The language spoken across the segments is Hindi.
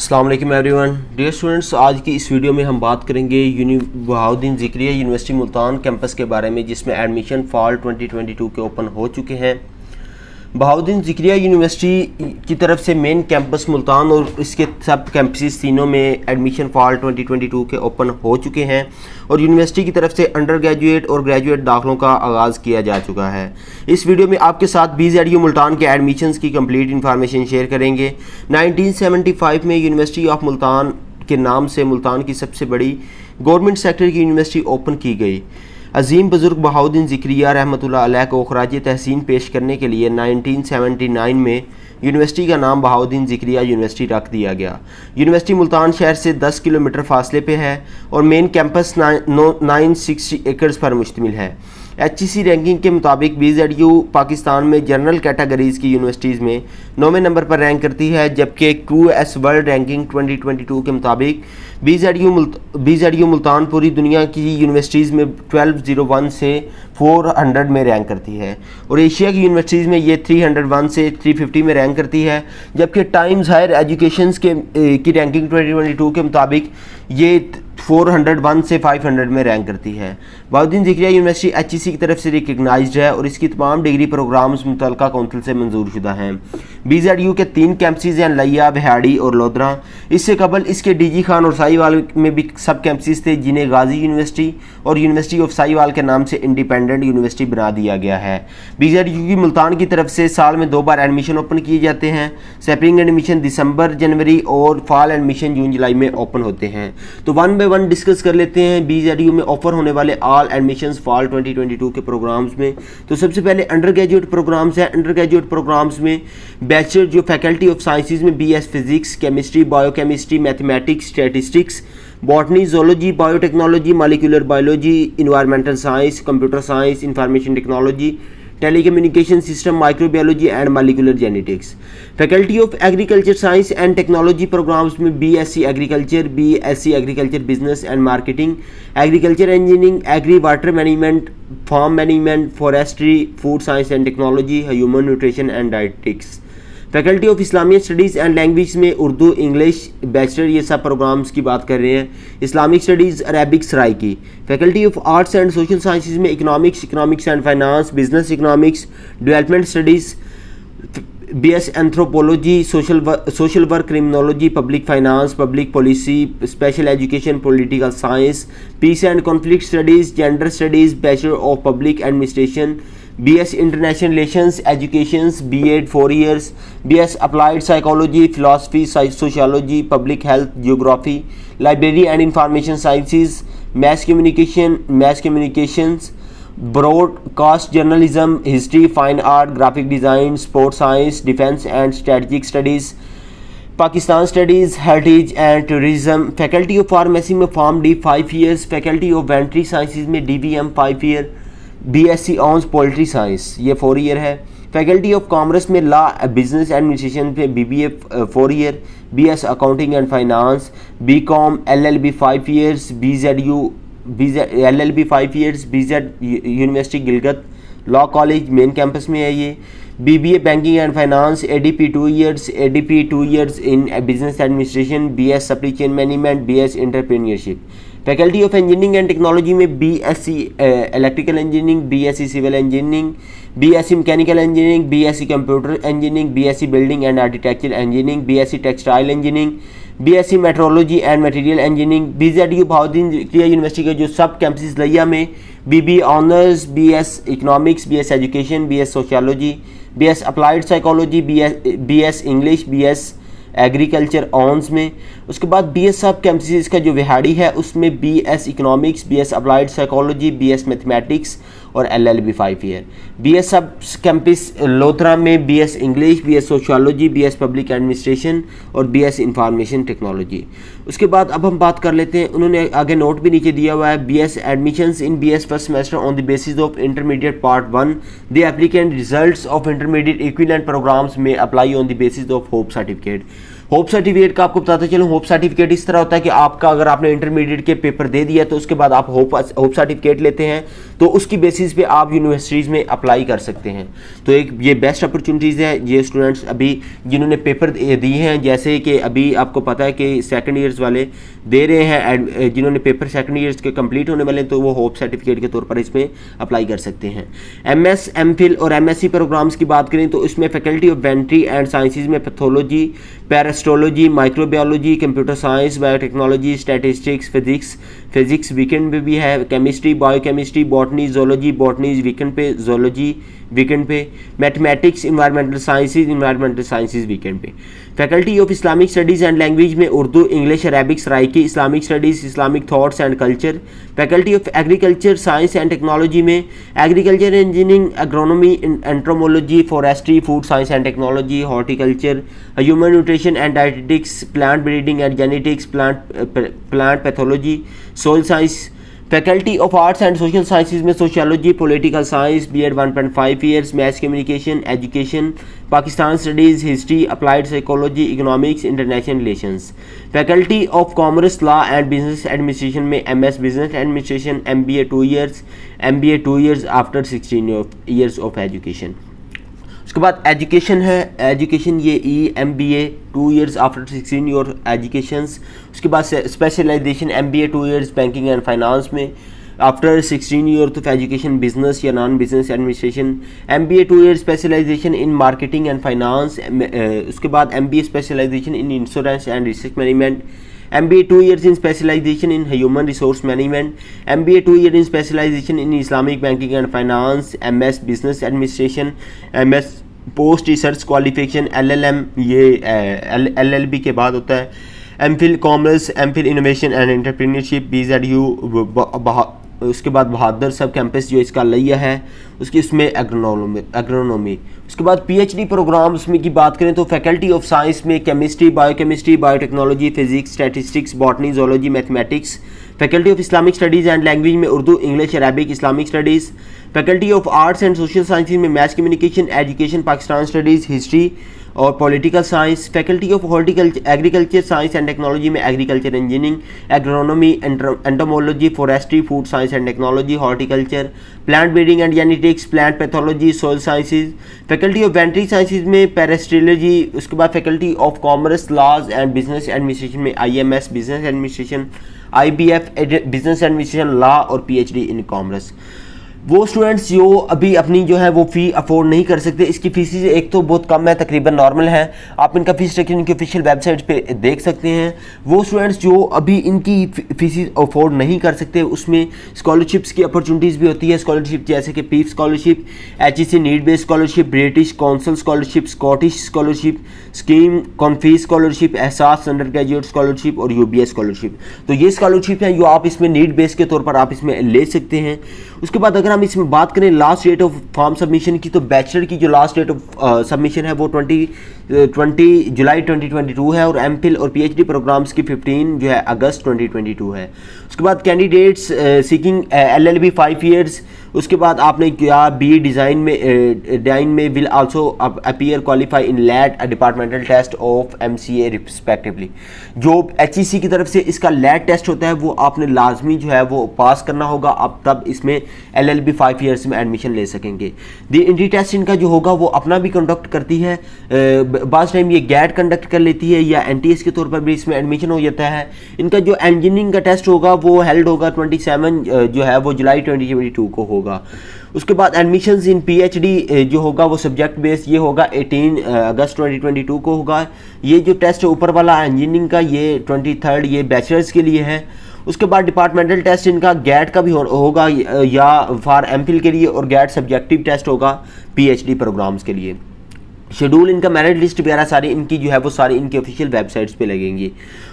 अस्सलाम वालेकुम एवरीवन। डियर स्टूडेंट्स, आज की इस वीडियो में हम बात करेंगे बहाउद्दीन ज़िक्रिया यूनिवर्सिटी मुल्तान कैंपस के बारे में, जिसमें एडमिशन फॉल 2022 के ओपन हो चुके हैं। बहाउद्दीन ज़िक्रिया यूनिवर्सिटी की तरफ से मेन कैंपस मुल्तान और इसके सब कैंपसेस तीनों में एडमिशन फॉल 2022 के ओपन हो चुके हैं और यूनिवर्सिटी की तरफ से अंडर ग्रेजुएट और ग्रेजुएट दाखिलों का आगाज़ किया जा चुका है। इस वीडियो में आपके साथ BZU मुल्तान के एडमिशन्स की कंप्लीट इन्फॉर्मेशन शेयर करेंगे। 1975 में यूनिवर्सिटी ऑफ मुल्तान के नाम से मुल्तान की सबसे बड़ी गवर्नमेंट सेक्टर की यूनिवर्सिटी ओपन की गई। अजीम बुजुर्ग बहाउद्दीन ज़िक्रिया रहमतुल्लाह अलैह को खराज तहसीन पेश करने के लिए 1979 में यूनिवर्सिटी का नाम बहाउद्दीन ज़िक्रिया यूनिवर्सिटी रख दिया गया। यूनिवर्सिटी मुल्तान शहर से 10 किलोमीटर फासले पे है और मेन कैंपस 960 एकड़्स पर मुश्तमिल है। HEC रैंकिंग के मुताबिक BZU पाकिस्तान में जनरल कैटेगरीज़ की यूनिवर्सिटीज़ में 9वें नंबर पर रैंक करती है, जबकि QS वर्ल्ड रैंकिंग 2022 के मुताबिक BZU मुल्तान पूरी दुनिया की यूनिवर्सिटीज़ में 1201 से 400 में रैंक करती है और एशिया की यूनिवर्सिटीज़ में ये 301 से 350 में रैंक करती है, जबकि टाइम्स हायर एजुकेशन की रैंकिंग 2022 के मुताबिक ये 401 से 500 में रैंक करती है। बहाउद्दीन ज़िक्रिया यूनिवर्सिटी HEC की तरफ से रिकग्नाइज्ड है और इसकी तमाम डिग्री प्रोग्राम्स मुतल्लिका काउंसिल से मंजूर शुदा हैं। BZU के 3 कैंपसेस हैं, लिया, बिहाड़ी और लोधरा। इससे कबल इसके DG खान और साहिवाल में भी सब कैंपसेस थे, जिन्हें गाजी यूनिवर्सिटी और यूनिवर्सिटी ऑफ साहिवाल के नाम से इंडिपेंडेंट यूनिवर्सिटी बना दिया गया है। BZU की मुल्तान की तरफ से साल में 2 बार एडमिशन ओपन किए जाते हैं। स्प्रिंग एडमिशन दिसंबर जनवरी और फॉल एडमिशन जून जुलाई में ओपन होते हैं। तो 1 बाय 1 डिस्कस कर लेते हैं BZU में ऑफर होने वाले ऑल एडमिशन्स फॉल 2022 के प्रोग्राम्स में। तो सबसे पहले अंडर ग्रेजुएट प्रोग्राम्स हैं। अंडर ग्रेजुएट प्रोग्राम्स में बैचलर जो फैकल्टी ऑफ साइंसेज में BS physics, chemistry, biochemistry, mathematics, statistics, botany, zoology, biotechnology, molecular biology, environmental science, computer science, information technology, telecommunication system, microbiology and molecular genetics. Faculty of agriculture science and technology programmes में BSc agriculture, BSc agriculture business and marketing, agriculture engineering, agri water management, farm management, forestry, food science and technology, human nutrition and dietetics. Faculty of Islamic studies and language में उर्दू, इंग्लिश, बैचलर, ये सब प्रोग्राम्स की बात कर रहे हैं। Islamic studies, Arabic, Saraiki. Faculty of arts and social sciences में economics and finance, business economics, development studies, BS anthropology, social work, criminology, public finance, public policy, special education, political science, peace and conflict studies, gender studies, bachelor of public administration, BS international relations educations, B.Ed 4 years, BS applied psychology, philosophy, sociology, public health, geography, library and information sciences, mass communications, broadcast journalism, history, fine art, graphic design, sport science, defence and strategic studies, Pakistan studies, heritage and tourism. Faculty of pharmacy में pharm D 5 years, faculty of veterinary sciences में DVM 5 year, BSc honours poultry science ये 4 year है। फैकल्टी ऑफ कॉमर्स में लॉ, बिजनेस एडमिनिस्ट्रेशन पे BBA 4 year, BS accounting and finance, BCom LLB 5 years, LLB 5 years, BZ university Gilgit law college main campus में है ये। BBA banking and finance, ADP 2 years, ADP 2 years in business administration, BS supply chain management, BS entrepreneurship. Faculty of engineering and technology में BSc electrical engineering, BSc civil engineering, BSc mechanical engineering, BSc computer engineering, BSc building and architecture engineering, BSc textile engineering, BSc metrology and material engineering. BZU Bahauddin Zakariya university के जो सब कैंपसेस लिया में BBA honours, BS economics, BS education, BS sociology, BS applied psychology, BS English, BS agriculture honours में। उसके बाद BS सब कैंपसेस का जो विहाड़ी है उसमें BS economics, BS applied psychology, BS mathematics और LLB 5 year। BS सब कैंपस लोधरा में BS English, BS sociology, BS public administration और BS इंफॉर्मेशन टेक्नोलॉजी। उसके बाद अब हम बात कर लेते हैं, उन्होंने आगे नोट भी नीचे दिया हुआ है, BS admissions in BS first semester on the basis of intermediate part 1 the applicant results of intermediate equivalent programmes में apply on the basis of hope certificate. Hope certificate का आपको बताता चलूँ, होप सर्टिफिकेट इस तरह होता है कि आपका अगर आपने इंटरमीडिएट के पेपर दे दिया तो उसके बाद आप होप सर्टिफिकेट लेते हैं, तो उसकी बेसिस पे आप यूनिवर्सिटीज़ में अप्लाई कर सकते हैं। तो एक ये बेस्ट अपॉर्चुनिटीज़ है ये स्टूडेंट्स अभी जिन्होंने पेपर दिए हैं, जैसे कि अभी आपको पता है कि सेकंड ईयर्स वाले दे रहे हैं, जिन्होंने पेपर सेकंड ईयर्स के कंप्लीट होने वाले हैं तो वो होप सर्टिफिकेट के तौर पर इसमें अप्लाई कर सकते हैं। MS, MPhil और MSc प्रोग्राम्स की बात करें तो इसमें faculty of veterinary and sciences में pathology, parasitology, microbiology, computer science, biotechnology, statistics, physics weekend पे भी है, chemistry, biochemistry, botany, zoology, botany weekend पे, जोलॉजी वीकेंड पे, मैथमेटिक्स, इन्वायरमेंटल साइंसेज वीकेंड पे। Faculty of Islamic studies and language में Urdu, English, Arabic, Saraiki, Islamic studies, Islamic thoughts and culture. Faculty of agriculture science and technology में agriculture, engineering, agronomy, एंट्रोमोलॉजी, forestry, food science and technology, horticulture, human nutrition and dietetics, plant breeding and genetics, plant pathology, soil science. Faculty of arts and social sciences में sociology, political science, B.Ed 1.5 years, maths, communication, education, Pakistan studies, history, applied psychology, economics, international relations. Faculty of commerce, law and business administration में MS business administration, MBA 2 years, MBA 2 years after 16 years of education. उसके बाद एजुकेशन है, एजुकेशन ये MBA 2 years after 16 year educations. उसके बाद specialisation MBA 2 years banking and finance में after 16 years of education, business या non business administration. MBA 2 years specialisation in marketing and finance. उसके बाद MBA specialisation in insurance and risk management. MBA 2 years in specialization in human resource management, MBA 2 years in specialization in Islamic banking and finance, MS business administration, MS post research qualification, LLM ये LLB के बाद होता है, MPhil commerce, MPhil innovation and entrepreneurship, BZU। उसके बाद बहादुर सब कैंपस जो इसका लिया है उसकी इसमें एग्रोनॉमी। उसके बाद PhD प्रोग्राम्स में की बात करें तो फैकल्टी ऑफ साइंस में chemistry, biotechnology, physics, statistics, botany, zoology, mathematics. Faculty of Islamic studies and language में Urdu, English, Arabic, Islamic studies. Faculty of arts and social sciences में maths, communication, education, Pakistan studies, history और political science. Faculty of horticulture, agriculture science and technology में agriculture engineering, agronomy, entomology, forestry, food science and technology, horticulture, plant breeding and genetics, plant pathology, soil sciences. Faculty of veterinary sciences में पैरास्ट्रोलॉजी। उसके बाद faculty of commerce, laws and business administration में IMS business administration, IBF business administration, law और PhD इन कॉमर्स। वो स्टूडेंट्स जो अभी अपनी जो है वो फ़ी अफोर्ड नहीं कर सकते, इसकी फीसेज एक तो बहुत कम है, तकरीबन नॉर्मल है, आप इनका फीस स्ट्रक्चर इनकी ऑफिशियल वेबसाइट पे देख सकते हैं। वो स्टूडेंट्स जो अभी इनकी फीसेज अफोर्ड नहीं कर सकते उसमें स्कॉलरशिप्स की अपॉर्चुनिटीज़ भी होती है। स्कॉलरशिप जैसे कि PIF scholarship, HEC need based scholarship, British council scholarship, Scottish scholarship scheme, कॉन्फीस scholarship, Ehsaas undergraduate scholarship और UBS स्कॉलरशिप। तो ये स्कॉलरशिप हैं जो आप इसमें नीड बेस के तौर पर आप इसमें ले सकते हैं। उसके बाद अगर हम इसमें बात करें last date of form submission की, तो बैचलर की जो लास्ट डेट ऑफ सबमिशन है वो 20 जुलाई 2022 है और MPhil और PhD प्रोग्राम्स की 15 जो है अगस्त 2022 है। उसके बाद कैंडिडेट्स सीकिंग LLB 5 ईयर्स। उसके बाद आपने क्या BE डिज़ाइन में will also appear qualify in LAT departmental test of MCA respectively. जो HEC की तरफ से इसका लैट टेस्ट होता है वो आपने लाजमी जो है वो पास करना होगा, आप तब इसमें LLB 5 ईयर्स में एडमिशन ले सकेंगे। दी एंट्री टेस्ट इनका जो होगा वो अपना भी कंडक्ट करती है, बाज़ टाइम ये GAT कंडक्ट कर लेती है या NTS के तौर पर भी इसमें एडमिशन हो जाता है। इनका जो इंजीनियरिंग का टेस्ट होगा वो हेल्ड होगा 27 जो है वो जुलाई 2022 को होगा। उसके बाद एडमिशन्स इन PhD जो होगा वो सब्जेक्ट बेस ये होगा 18 अगस्त 2022 को होगा। ये जो टेस्ट ऊपर वाला इंजीनियरिंग का ये 23rd ये बैचलर्स के लिए है। उसके बाद डिपार्टमेंटल टेस्ट इनका GAT का भी होगा या फॉर MPhil के लिए, और GAT सब्जेक्टिव टेस्ट होगा PhD प्रोग्राम्स के लिए। शेड्यूल इनका मेरिट लिस्ट वगैरह सारी इनकी जो है वो सारी इनकी ऑफिशियल वेबसाइट्स पे लगेंगी।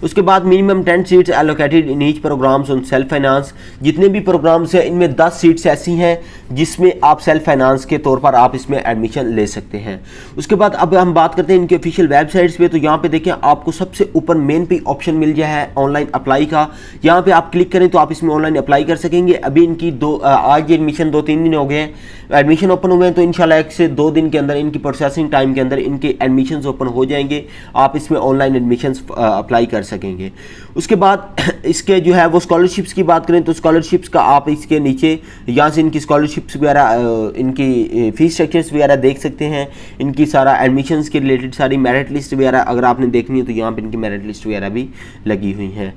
उसके बाद minimum 10 seats allocated in each programmes on self finance. जितने भी प्रोग्राम्स हैं इनमें 10 सीट्स ऐसी हैं जिसमें आप सेल्फ फाइनेंस के तौर पर आप इसमें एडमिशन ले सकते हैं। उसके बाद अब हम बात करते हैं इनकी ऑफिशियल वेबसाइट्स पे, तो यहाँ पे देखें आपको सबसे ऊपर मेन पे ऑप्शन मिल गया है ऑनलाइन अप्लाई का। यहाँ पे आप क्लिक करें तो आप इसमें ऑनलाइन अप्लाई कर सकेंगे। अभी इनकी आज एडमिशन 2-3 दिन हो गए हैं, एडमिशन ओपन हुए हैं, तो इंशाल्लाह 1 से 2 दिन के अंदर इनकी प्रोसेसिंग टाइम के अंदर इनके एडमिशन्स ओपन हो जाएंगे, आप इसमें ऑनलाइन एडमिशन्स अप्लाई कर सकेंगे। उसके बाद इसके जो है वो स्कॉलरशिप्स की बात करें तो स्कॉलरशिप्स का आप इसके नीचे यहाँ से इनकी स्कॉलरशिप्स वगैरह, इनकी फीस स्ट्रक्चर्स वगैरह देख सकते हैं, इनकी सारा एडमिशन्स के रिलेटेड सारी मेरिट लिस्ट वगैरह अगर आपने देखनी है तो यहाँ पर इनकी मेरिट लिस्ट वगैरह भी लगी हुई हैं।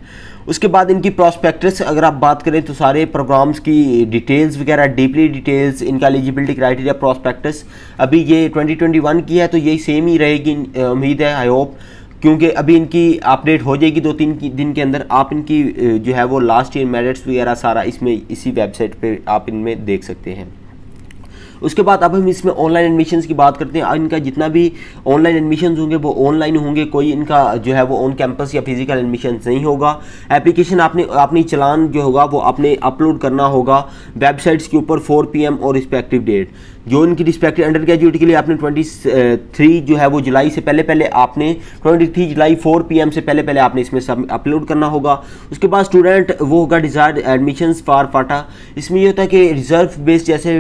उसके बाद इनकी प्रॉस्पेक्टस अगर आप बात करें तो सारे प्रोग्राम्स की डिटेल्स वगैरह, डीपली डिटेल्स, इनका एलिजिबिलिटी क्राइटेरिया, प्रॉस्पेक्टस अभी ये 2021 की है तो यही सेम ही रहेगी, उम्मीद है, आई होप, क्योंकि अभी इनकी अपडेट हो जाएगी 2-3 दिन के अंदर। आप इनकी जो है वो लास्ट ईयर मेरिट्स वगैरह सारा इसमें इसी वेबसाइट पे आप इनमें देख सकते हैं। उसके बाद अब हम इसमें ऑनलाइन एडमिशन्स की बात करते हैं। इनका जितना भी ऑनलाइन एडमिशन्स होंगे वो ऑनलाइन होंगे, कोई इनका जो है वो ऑन कैंपस या फिजिकल एडमिशन नहीं होगा। एप्लीकेशन अपनी चालान जो होगा वो आपने अपलोड करना होगा वेबसाइट्स के ऊपर 4 PM और रिस्पेक्टिव डेट। जो इनकी रिस्पेक्टिव अंडर ग्रेजुएट के लिए आपने 23 जो है वो जुलाई से पहले आपने 23 जुलाई 4 PM से पहले आपने इसमें सब अपलोड करना होगा। उसके बाद स्टूडेंट वो होगा डिजायर्ड एडमिशन्स फॉर फाटा। इसमें ये होता है कि रिजर्व बेस्ड जैसे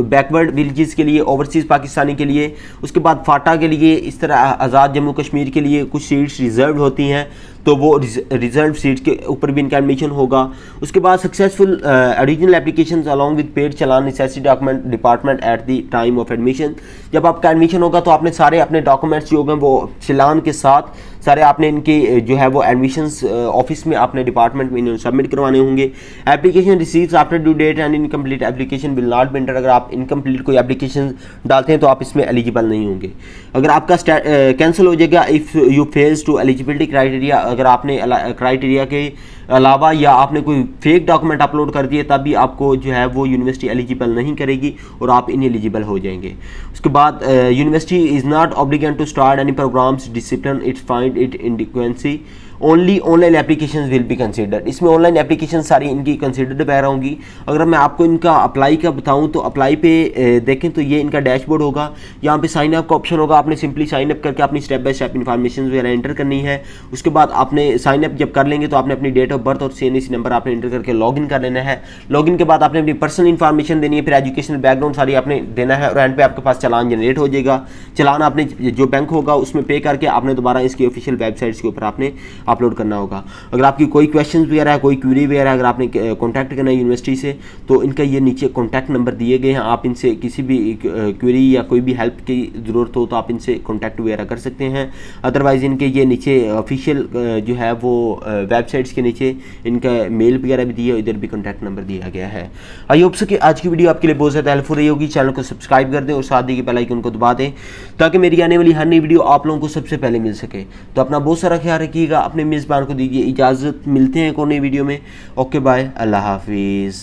बैकवर्ड विलेजेस के लिए, ओवरसीज़ पाकिस्तानी के लिए, उसके बाद फाटा के लिए, इस तरह आज़ाद जम्मू कश्मीर के लिए कुछ सीट्स रिजर्व होती हैं तो वो रिजर्व सीट्स के ऊपर भी इनका एडमिशन होगा। उसके बाद successful original applications along with paid challan necessary document department at the time of admission. जब आपका एडमिशन होगा तो आपने सारे अपने डॉक्यूमेंट्स जो होंगे वो चलान के साथ सारे आपने इनके जो है वो एडमिशन्स ऑफिस में अपने डिपार्टमेंट में इन्होंने सबमिट करवाने होंगे। Application receives after due date and incomplete application will not be entered. अगर आप इनकम्प्लीट कोई एप्लीकेशन डालते हैं तो आप इसमें एलिजिबल नहीं होंगे। अगर आपका कैंसिल हो जाएगा if you fails to eligibility criteria, अगर आपने क्राइटेरिया के अलावा या आपने कोई फेक डॉक्यूमेंट अपलोड कर दिए तब भी आपको जो है वो यूनिवर्सिटी एलिजिबल नहीं करेगी और आप इनएलिजिबल हो जाएंगे। उसके बाद university is not obligated to start any programs discipline its find it inadequacy only online application will be considered. इसमें ऑनलाइन एप्लीकेशन सारी इनकी कंसिडर्ड वगैरह होंगी। अगर मैं आपको इनका अप्लाई का बताऊं तो अप्लाई पे देखें तो ये इनका डैशबोर्ड होगा। यहाँ पे साइन अप का ऑप्शन होगा, आपने सिंपली साइन अप करके अपनी स्टेप बाय स्टेप इन्फॉर्मेशन वगैरह एंटर करनी है। उसके बाद आपने साइन अप जब कर लेंगे तो आपने अपनी डेट ऑफ बर्थ और CNC नंबर आपने एंटर करके लॉगिन कर लेना है। लॉगिन के बाद आपने अपनी पर्सनल इन्फॉर्मेशन देनी है, फिर एजुकेशनल बैकग्राउंड सारी आपने देना है और एंड पे आपके पास चालान जनरेट हो जाएगा। चालान आपने जो बैंक होगा उसमें पे करके आपने दोबारा इसकी ऑफिशियल वेबसाइट्स के ऊपर आपने अपलोड करना होगा। अगर आपकी कोई क्वेश्चन वगैरह है, कोई क्वेरी वगैरह अगर आपने कॉन्टैक्ट करना है यूनिवर्सिटी से तो इनका ये नीचे कॉन्टैक्ट नंबर दिए गए हैं। आप इनसे किसी भी क्वेरी या कोई भी हेल्प की ज़रूरत हो तो आप इनसे कॉन्टैक्ट वगैरह कर सकते हैं। अदरवाइज़ इनके ये नीचे ऑफिशियल जो है वो वेबसाइट्स के नीचे इनका मेल वगैरह भी दिया, इधर भी कॉन्टैक्ट नंबर दिया गया है। आई होप सो कि आज की वीडियो आपके लिए बहुत ज़्यादा हेल्पफुल रही होगी। चैनल को सब्सक्राइब कर दें और साथ ही बेल आइकन को दबा दें ताकि मेरी आने वाली हर नई वीडियो आप लोगों को सबसे पहले मिल सके। तो अपना बहुत सारा ख्याल रखिएगा, अपने मेज़बान को दीजिए इजाज़त। मिलते हैं एक और नई वीडियो में। ओके बाय, अल्लाह हाफिज़।